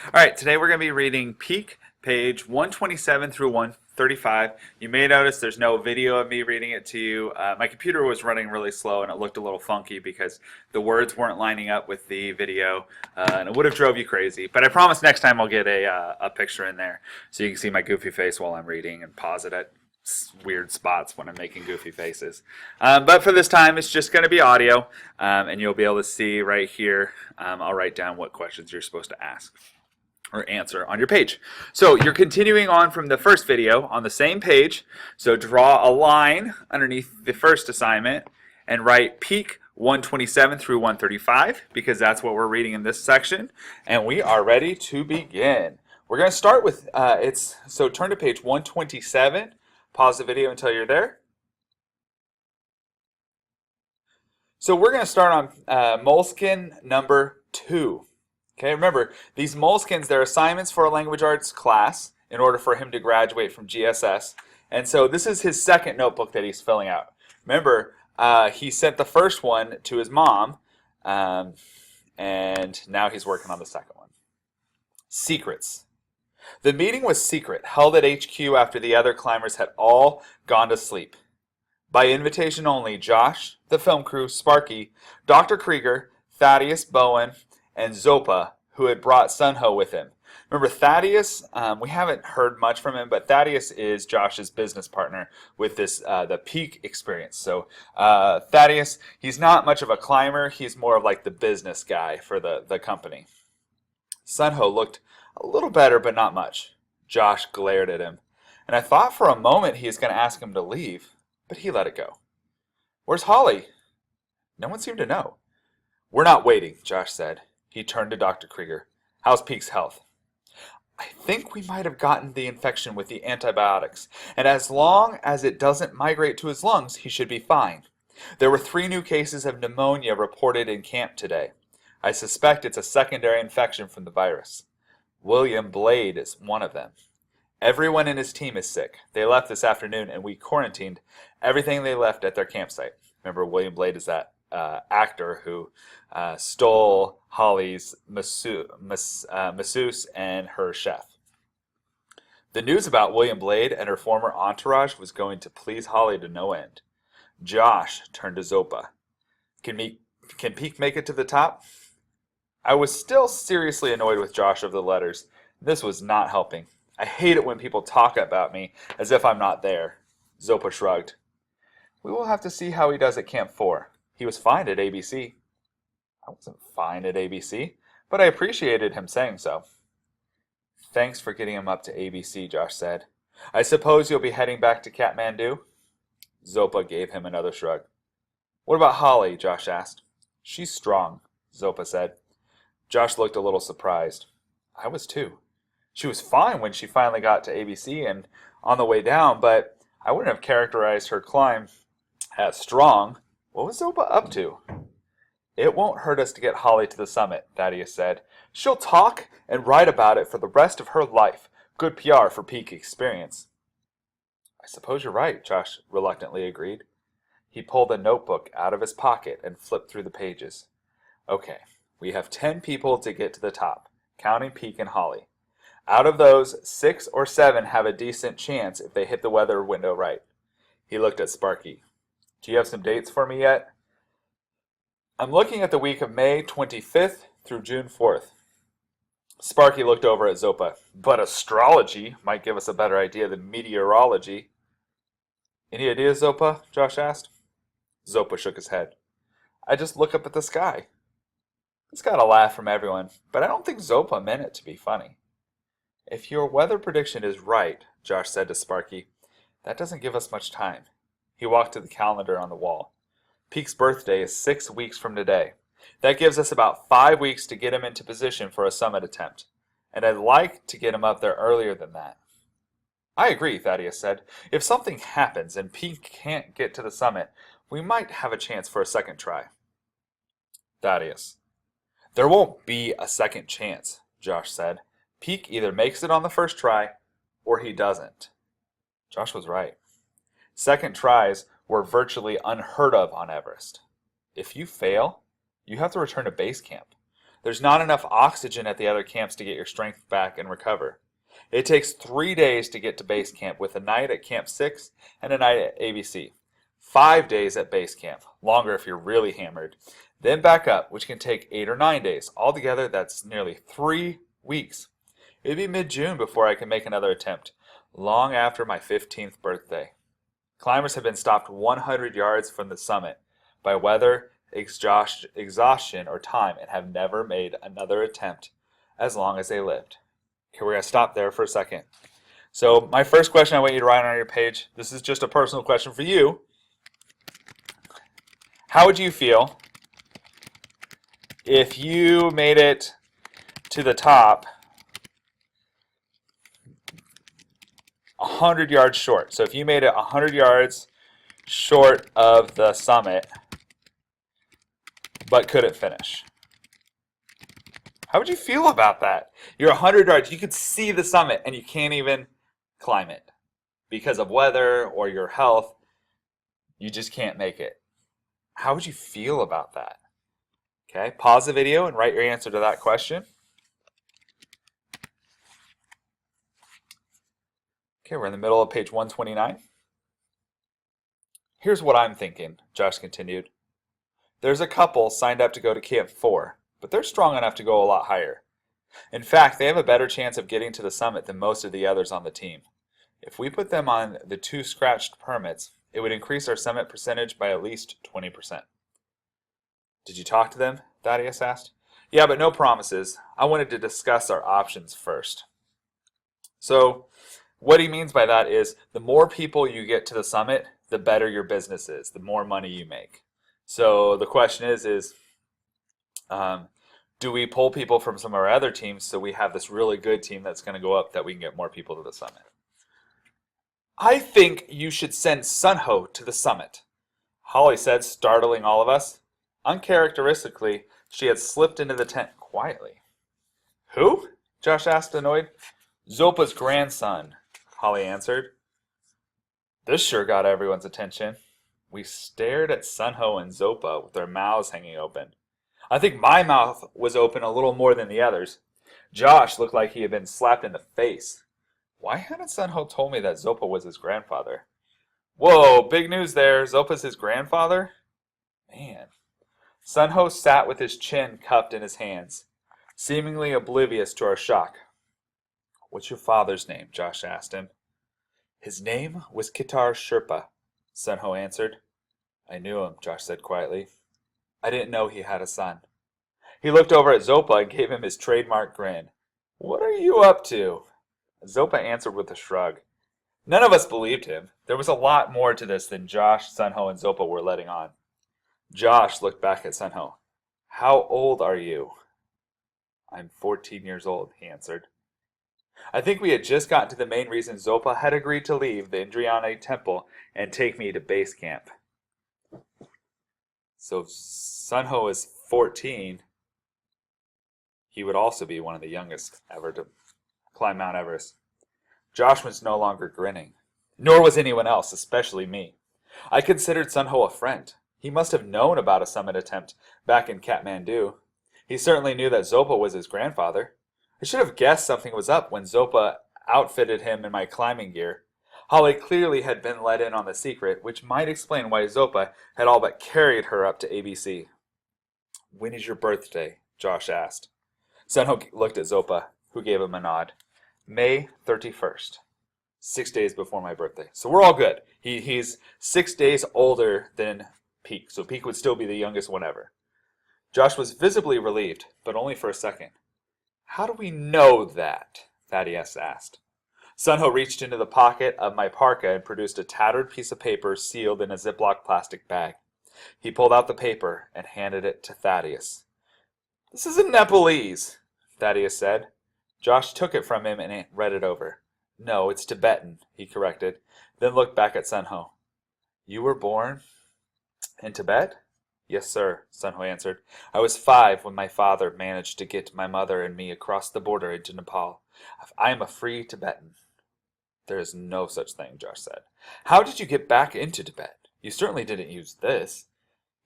All right, today we're going to be reading Peak, page 127 through 135. You may notice there's no video of me reading it to you. My computer was running really slow and it looked a little funky because the words weren't lining up with the video, and it would have drove you crazy. But I promise next time I'll get a picture in there so you can see my goofy face while I'm reading and pause it at weird spots when I'm making goofy faces. But for this time, it's just going to be audio, and you'll be able to see right here. I'll write down what questions you're supposed to ask or answer on your page. So you're continuing on from the first video on the same page. So draw a line underneath the first assignment and write Peak 127 through 135 because that's what we're reading in this section. And we are ready to begin. We're going to start with, so turn to page 127. Pause the video until you're there. So we're going to start on Moleskine number 2. Okay, remember, these Moleskines, they're assignments for a language arts class in order for him to graduate from GSS. And so this is his second notebook that he's filling out. Remember, he sent the first one to his mom, and now he's working on the second one. Secrets. The meeting was secret, held at HQ after the other climbers had all gone to sleep. By invitation only, Josh, the film crew, Sparky, Dr. Krieger, Thaddeus, Bowen, and Zopa, who had brought Sunho with him. Remember, Thaddeus, we haven't heard much from him, but Thaddeus is Josh's business partner with this the Peak experience. So Thaddeus, he's not much of a climber. He's more of like the business guy for the company. Sunho looked a little better, but not much. Josh glared at him, and I thought for a moment he was going to ask him to leave, but he let it go. Where's Holly? No one seemed to know. We're not waiting, Josh said. He turned to Dr. Krieger. How's Peak's health? I think we might have gotten the infection with the antibiotics, and as long as it doesn't migrate to his lungs, he should be fine. There were 3 new cases of pneumonia reported in camp today. I suspect it's a secondary infection from the virus. William Blade is one of them. Everyone in his team is sick. They left this afternoon, and we quarantined everything they left at their campsite. Remember, William Blade is that actor who stole Holly's masseuse and her chef. The news about William Blade and her former entourage was going to please Holly to no end. Josh turned to Zopa. Can Peak make it to the top? I was still seriously annoyed with Josh over the letters. This was not helping. I hate it when people talk about me as if I'm not there. Zopa shrugged. We will have to see how he does at Camp 4. He was fine at ABC. I wasn't fine at ABC, but I appreciated him saying so. Thanks for getting him up to ABC, Josh said. I suppose you'll be heading back to Kathmandu? Zopa gave him another shrug. What about Holly? Josh asked. She's strong, Zopa said. Josh looked a little surprised. I was too. She was fine when she finally got to ABC and on the way down, but I wouldn't have characterized her climb as strong. What was Zopa up to? It won't hurt us to get Holly to the summit, Thaddeus said. She'll talk and write about it for the rest of her life. Good PR for Peak experience. I suppose you're right, Josh reluctantly agreed. He pulled a notebook out of his pocket and flipped through the pages. Okay, we have 10 people to get to the top, counting Peak and Holly. Out of those, 6 or 7 have a decent chance if they hit the weather window right. He looked at Sparky. Do you have some dates for me yet? I'm looking at the week of May 25th through June 4th. Sparky looked over at Zopa. But astrology might give us a better idea than meteorology. Any ideas, Zopa? Josh asked. Zopa shook his head. I just look up at the sky. This got a laugh from everyone, but I don't think Zopa meant it to be funny. If your weather prediction is right, Josh said to Sparky, that doesn't give us much time. He walked to the calendar on the wall. Peak's birthday is 6 weeks from today. That gives us about 5 weeks to get him into position for a summit attempt. And I'd like to get him up there earlier than that. I agree, Thaddeus said. If something happens and Peak can't get to the summit, we might have a chance for a second try. Thaddeus. There won't be a second chance, Josh said. Peak either makes it on the first try, or he doesn't. Josh was right. Second tries were virtually unheard of on Everest. If you fail, you have to return to base camp. There's not enough oxygen at the other camps to get your strength back and recover. It takes 3 days to get to base camp, with a night at Camp 6 and a night at ABC. 5 days at base camp, longer if you're really hammered. Then back up, which can take 8 or 9 days. Altogether, that's nearly 3 weeks. It'd be mid-June before I can make another attempt, long after my 15th birthday. Climbers have been stopped 100 yards from the summit by weather, exhaustion, or time, and have never made another attempt as long as they lived. Okay, we're going to stop there for a second. So my first question I want you to write on your page, this is just a personal question for you. How would you feel if you made it to the top 100 yards short? So if you made it 100 yards short of the summit, but couldn't finish. How would you feel about that? You're 100 yards, you could see the summit, and you can't even climb it because of weather or your health. You just can't make it. How would you feel about that? Okay, pause the video and write your answer to that question. Okay, we're in the middle of page 129. Here's what I'm thinking, Josh continued. There's a couple signed up to go to Camp 4, but they're strong enough to go a lot higher. In fact, they have a better chance of getting to the summit than most of the others on the team. If we put them on the 2 scratched permits, it would increase our summit percentage by at least 20%. Did you talk to them? Thaddeus asked. Yeah, but no promises. I wanted to discuss our options first. So, what he means by that is the more people you get to the summit, the better your business is, the more money you make. So the question is do we pull people from some of our other teams so we have this really good team that's going to go up that we can get more people to the summit? I think you should send Sunho to the summit, Holly said, startling all of us. Uncharacteristically, she had slipped into the tent quietly. Who? Josh asked, annoyed. Zopa's grandson, Holly answered. This sure got everyone's attention. We stared at Sunho and Zopa with their mouths hanging open. I think my mouth was open a little more than the others. Josh looked like he had been slapped in the face. Why hadn't Sunho told me that Zopa was his grandfather? Whoa, big news there. Zopa's his grandfather? Man. Sunho sat with his chin cupped in his hands, seemingly oblivious to our shock. What's your father's name? Josh asked him. His name was Kitar Sherpa, Sunho answered. I knew him, Josh said quietly. I didn't know he had a son. He looked over at Zopa and gave him his trademark grin. What are you up to? Zopa answered with a shrug. None of us believed him. There was a lot more to this than Josh, Sunho, and Zopa were letting on. Josh looked back at Sunho. How old are you? I'm 14 years old, he answered. I think we had just gotten to the main reason Zopa had agreed to leave the Indriane temple and take me to base camp. So if Sunho is 14, he would also be one of the youngest ever to climb Mount Everest. Josh was no longer grinning, nor was anyone else, especially me. I considered Sunho a friend. He must have known about a summit attempt back in Kathmandu. He certainly knew that Zopa was his grandfather. I should have guessed something was up when Zopa outfitted him in my climbing gear. Holly clearly had been let in on the secret, which might explain why Zopa had all but carried her up to ABC. When is your birthday? Josh asked. Sunho looked at Zopa, who gave him a nod. May 31st. 6 days before my birthday. So we're all good. He's 6 days older than Peak, so Peak would still be the youngest one ever. Josh was visibly relieved, but only for a second. How do we know that? Thaddeus asked. Sunho reached into the pocket of my parka and produced a tattered piece of paper sealed in a Ziploc plastic bag. He pulled out the paper and handed it to Thaddeus. This isn't Nepalese, Thaddeus said. Josh took it from him and read it over. No, it's Tibetan, he corrected, then looked back at Sunho. You were born in Tibet? Yes, sir, Sunho answered. I was 5 when my father managed to get my mother and me across the border into Nepal. I am a free Tibetan. There is no such thing, Josh said. How did you get back into Tibet? You certainly didn't use this.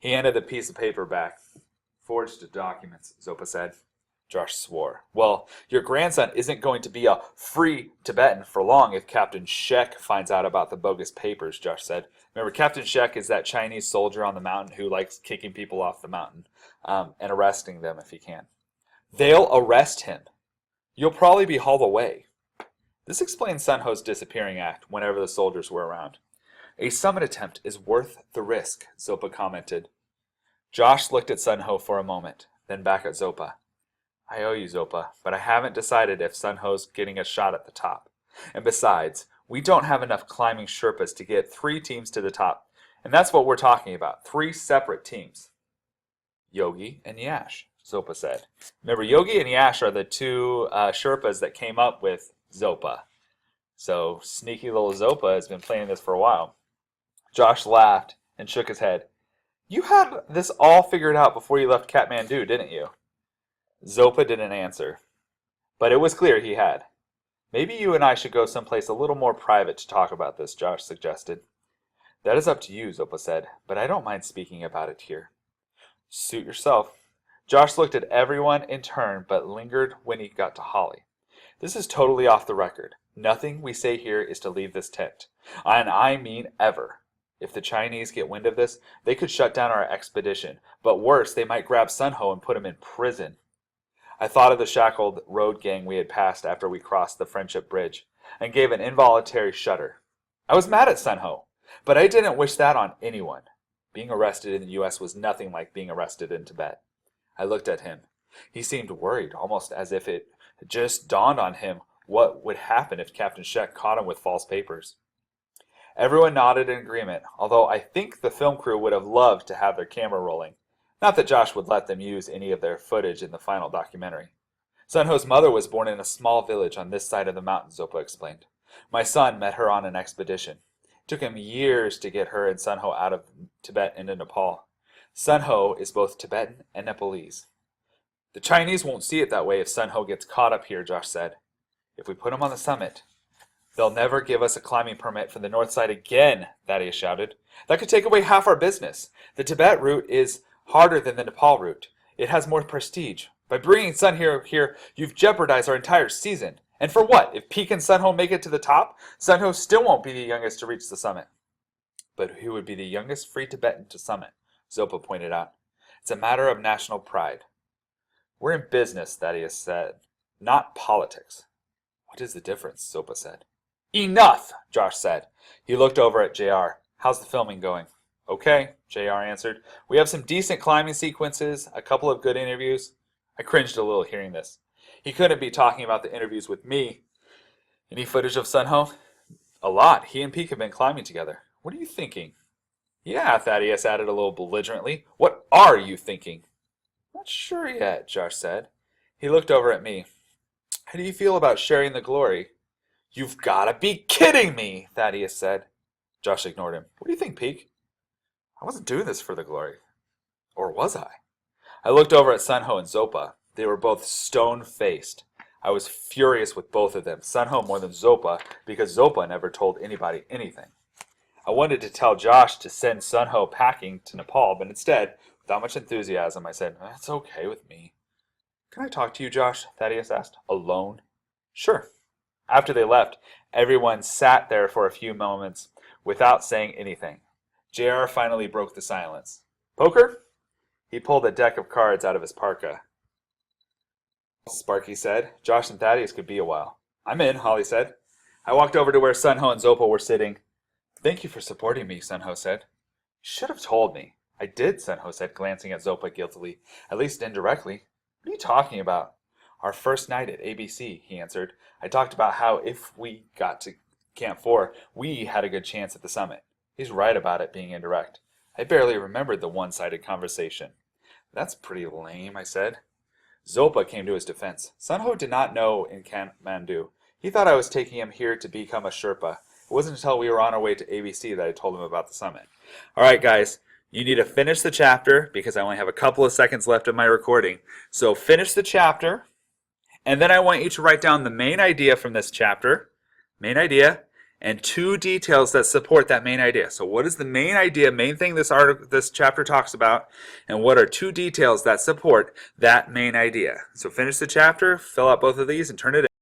He handed the piece of paper back. Forged documents, Zopa said. Josh swore. Well, your grandson isn't going to be a free Tibetan for long if Captain Shek finds out about the bogus papers, Josh said. Remember, Captain Shek is that Chinese soldier on the mountain who likes kicking people off the mountain and arresting them if he can. They'll arrest him. You'll probably be hauled away. This explains Sun Ho's disappearing act whenever the soldiers were around. A summit attempt is worth the risk, Zopa commented. Josh looked at Sun Ho for a moment, then back at Zopa. I owe you, Zopa, but I haven't decided if Sun Ho's getting a shot at the top. And besides, we don't have enough climbing Sherpas to get 3 teams to the top. And that's what we're talking about, 3 separate teams. Yogi and Yash, Zopa said. Remember, Yogi and Yash are the 2 Sherpas that came up with Zopa. So, sneaky little Zopa has been playing this for a while. Josh laughed and shook his head. You had this all figured out before you left Kathmandu, didn't you? Zopa didn't answer, but it was clear he had. Maybe you and I should go someplace a little more private to talk about this, Josh suggested. That is up to you, Zopa said, but I don't mind speaking about it here. Suit yourself. Josh looked at everyone in turn, but lingered when he got to Holly. This is totally off the record. Nothing we say here is to leave this tent. And I mean ever. If the Chinese get wind of this, they could shut down our expedition, but worse, they might grab Sun Ho and put him in prison. I thought of the shackled road gang we had passed after we crossed the Friendship Bridge, and gave an involuntary shudder. I was mad at Sun Ho, but I didn't wish that on anyone. Being arrested in the U.S. was nothing like being arrested in Tibet. I looked at him. He seemed worried, almost as if it had just dawned on him what would happen if Captain Shek caught him with false papers. Everyone nodded in agreement, although I think the film crew would have loved to have their camera rolling. Not that Josh would let them use any of their footage in the final documentary. Sun Ho's mother was born in a small village on this side of the mountain, Zopa explained. My son met her on an expedition. It took him years to get her and Sun Ho out of Tibet into Nepal. Sun Ho is both Tibetan and Nepalese. The Chinese won't see it that way if Sun Ho gets caught up here, Josh said. If we put him on the summit, they'll never give us a climbing permit from the north side again, Thaddeus shouted. That could take away half our business. The Tibet route is harder than the Nepal route. It has more prestige. By bringing Sun here, you've jeopardized our entire season. And for what? If Peak and Sun Ho make it to the top, Sun Ho still won't be the youngest to reach the summit. But who would be the youngest free Tibetan to summit? Zopa pointed out. It's a matter of national pride. We're in business, Thaddeus said, not politics. What is the difference? Zopa said. Enough, Josh said. He looked over at JR. How's the filming going? Okay, JR answered. We have some decent climbing sequences, a couple of good interviews. I cringed a little hearing this. He couldn't be talking about the interviews with me. Any footage of Sun Ho? A lot. He and Peak have been climbing together. What are you thinking? Yeah, Thaddeus added a little belligerently. What are you thinking? Not sure yet, Josh said. He looked over at me. How do you feel about sharing the glory? You've got to be kidding me, Thaddeus said. Josh ignored him. What do you think, Peak? I wasn't doing this for the glory. Or was I? I looked over at Sun Ho and Zopa. They were both stone-faced. I was furious with both of them, Sun Ho more than Zopa, because Zopa never told anybody anything. I wanted to tell Josh to send Sun Ho packing to Nepal, but instead, without much enthusiasm, I said, That's okay with me. Can I talk to you, Josh? Thaddeus asked. Alone? Sure. After they left, everyone sat there for a few moments without saying anything. JR finally broke the silence. Poker? He pulled a deck of cards out of his parka. Sparky said. Josh and Thaddeus could be a while. I'm in, Holly said. I walked over to where Sun Ho and Zopa were sitting. Thank you for supporting me, Sun Ho said. You should have told me. I did, Sun Ho said, glancing at Zopa guiltily. At least indirectly. What are you talking about? Our first night at ABC, he answered. I talked about how if we got to Camp 4, we had a good chance at the summit. He's right about it being indirect. I barely remembered the one-sided conversation. That's pretty lame, I said. Zopa came to his defense. Sun Ho did not know in Kathmandu. He thought I was taking him here to become a Sherpa. It wasn't until we were on our way to ABC that I told him about the summit. All right, guys, you need to finish the chapter because I only have a couple of seconds left of my recording. So finish the chapter, and then I want you to write down the main idea from this chapter, and and 2 details that support that main idea. So what is the main idea, main thing this chapter talks about, and what are 2 details that support that main idea? So finish the chapter, fill out both of these, and turn it in.